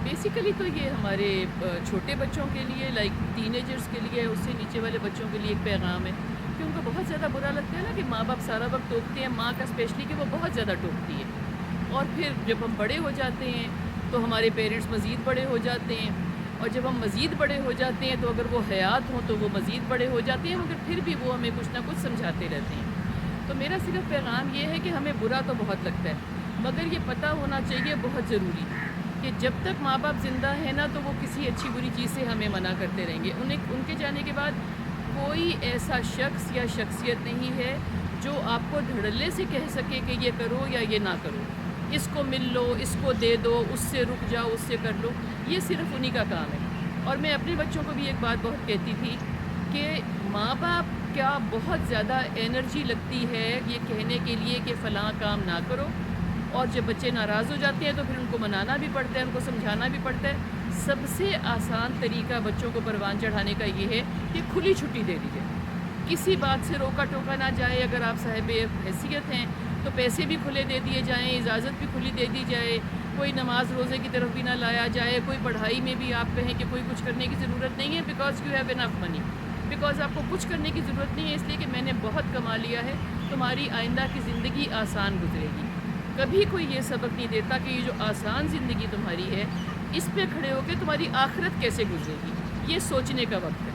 Basically تو یہ ہمارے چھوٹے بچوں کے لیے لائک ٹین ایجرس کے لیے، اس سے نیچے والے بچوں کے لیے ایک پیغام ہے کہ ان کو بہت زیادہ برا لگتا ہے نا کہ ماں باپ سارا وقت ٹوکتے ہیں، ماں کا اسپیشلی کہ وہ بہت زیادہ ٹوکتی ہے، اور پھر جب ہم بڑے ہو جاتے ہیں تو ہمارے پیرنٹس مزید بڑے ہو جاتے ہیں، اور جب ہم مزید بڑے ہو جاتے ہیں تو اگر وہ حیات ہوں تو وہ مزید بڑے ہو جاتے ہیں، مگر پھر بھی وہ ہمیں کچھ نہ کچھ سمجھاتے رہتے ہیں۔ تو میرا صرف پیغام یہ ہے کہ ہمیں برا تو بہت لگتا ہے، مگر یہ پتہ ہونا چاہیے بہت ضروری کہ جب تک ماں باپ زندہ ہیں نا تو وہ کسی اچھی بری چیز سے ہمیں منع کرتے رہیں گے۔ ان کے جانے کے بعد کوئی ایسا شخص یا شخصیت نہیں ہے جو آپ کو دھڑلے سے کہہ سکے کہ یہ کرو یا یہ نہ کرو، اس کو مل لو، اس کو دے دو، اس سے رک جاؤ، اس سے کر لو۔ یہ صرف انہی کا کام ہے۔ اور میں اپنے بچوں کو بھی ایک بات بہت کہتی تھی کہ ماں باپ کیا بہت زیادہ انرجی لگتی ہے یہ کہنے کے لیے کہ فلاں کام نہ کرو، اور جب بچے ناراض ہو جاتے ہیں تو پھر ان کو منانا بھی پڑتا ہے، ان کو سمجھانا بھی پڑتا ہے۔ سب سے آسان طریقہ بچوں کو پروان چڑھانے کا یہ ہے کہ کھلی چھٹی دے دی جائے، کسی بات سے روکا ٹوکا نہ جائے۔ اگر آپ صاحب حیثیت ہیں تو پیسے بھی کھلے دے دیے جائیں، اجازت بھی کھلی دے دی جائے، کوئی نماز روزے کی طرف بھی نہ لایا جائے، کوئی پڑھائی میں بھی آپ کہیں کہ کوئی کچھ کرنے کی ضرورت نہیں ہے because you have enough money, because آپ کو کچھ کرنے کی ضرورت نہیں ہے، اس لیے کہ میں نے بہت کما لیا ہے، تمہاری آئندہ کی زندگی آسان گزرے گی۔ کبھی کوئی یہ سبق نہیں دیتا کہ یہ جو آسان زندگی تمہاری ہے اس پہ کھڑے ہو کے تمہاری آخرت کیسے گزرے گی۔ یہ سوچنے کا وقت ہے۔